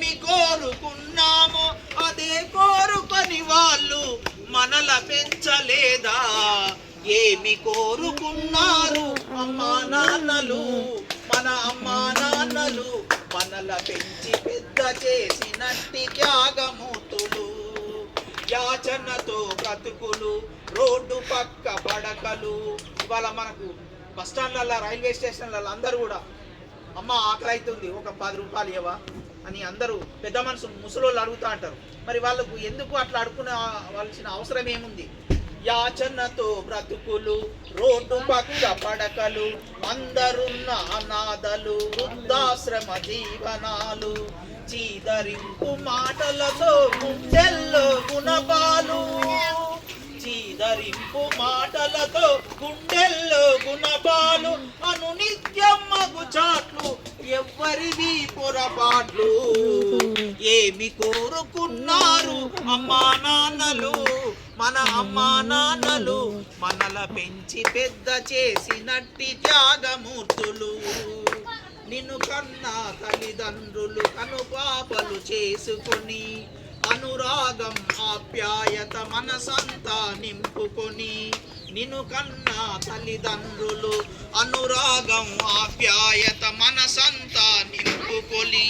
ఏమి కోరుకున్నామో అదే కోరుకొని వాళ్ళు మనల పెంచలేదా? ఏమి కోరుకున్నారు అమ్మా నాన్నలు, మన అమ్మా నాన్నలు మనల పెంచి పెద్ద చేసినట్టి త్యాగమూర్తులు. యాచనతో బ్రతుకులు, రోడ్డు పక్క పడకలు. ఇవాళ మనకు బస్టాండ్లలో, రైల్వే స్టేషన్లలో అందరూ కూడా అమ్మ ఆకలి అవుతుంది, ఒక 10 రూపాయలు ఇవ్వవా అని అందరూ పెద్ద మనసు ముసలోళ్ళు అడుగుతూ అంటారు. మరి వాళ్ళకు ఎందుకు అట్లా అడుగుకోవాల్సిన అవసరం ఏముంది? యాచనతో బ్రతుకులు, రోడ్డు పక్క పడకలు, అందరున్న అనాథలు, వృద్ధాశ్రమ జీవనాలు, చీదరింపు మాటలతో గుండెల్లో గుణపాలు, చీదరింపు మాటలతో గుండెల్లో గుణపాలు, అను నిత్యం మగుచాట్లు ఎవ్వరివి పొరపాట్లు. ఏమి కోరుకున్నారు అమ్మా నాన్నలు, మన అమ్మా నాన్నలు మనల పెంచి పెద్ద చేసినట్టి త్యాగమూర్తులు. నిన్ను కన్నా తల్లిదండ్రులు కనుపాపలు చేసుకొని, అనురాగం ఆప్యాయత మనసంతా నింపుకొని, నిన్ను కన్నా తల్లిదండ్రులు అనురాగం ఆప్యాయత మనసంతా నింపుకొని,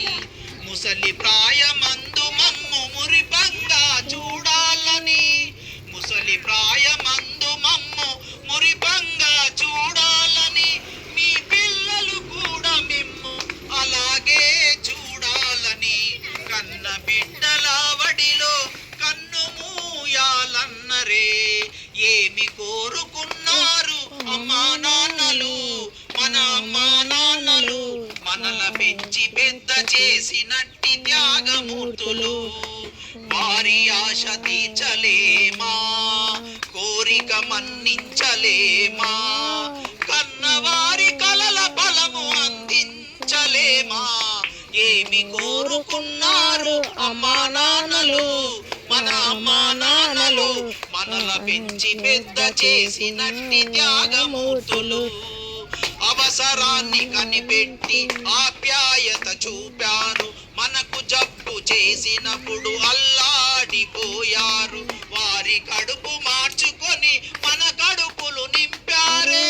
ముసలి ప్రాయమందు మమ్ము మురిపంగా చూడాలని, ముసలి ప్రాయమందు మమ్ము మురిపంగా చూడాలని, మీ పిల్లలు కూడా మిమ్ము అలాగే చూడాలని, కన్న బిడ్డల వడిలో కన్ను మూయాలన్నరే. ఏమి కోరుకున్నారు అమ్మా నాన్నలు, మన అమ్మా నాన్నలు మనల పెంచి పెద్ద చేసినట్టి త్యాగమూర్తులు. వారి ఆశ తీర్చలేమా, కోరిక మన్నించలేమా, కన్నవారి కలల బలము అందించలేమా? ఏమి కోరుకున్నారు అమ్మా నాన్నలు, మన అమ్మా నాన్నలు మనల పెంచి పెద్ద చేసినట్టి త్యాగమూర్తులు. అవసరాన్ని కనిపెట్టి ఆప్యాయత చూపారు, మనకు జబ్బు చేసినప్పుడు అల్లాడిపోయారు. వారి కడుపు మార్చుకొని మన కడుపులు నింపారే,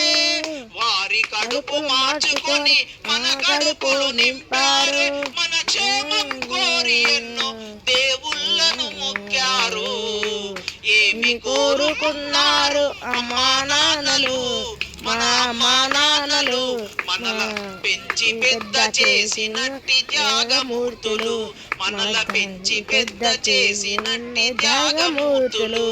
వారి కడుపు మార్చుకొని మన కడుపులు నింపారే. మన క్షేమం కోరి ఎన్నో దేవుళ్ళను మొక్కారు. ఏమి కోరుకున్నారు అమ్మా నాన్నలు, మన అమ్మా నాన్నలు మనల పెంచి పెద్ద చేసినట్టి త్యాగమూర్తులు, మనల పెంచి పెద్ద చేసినట్టి త్యాగమూర్తులు.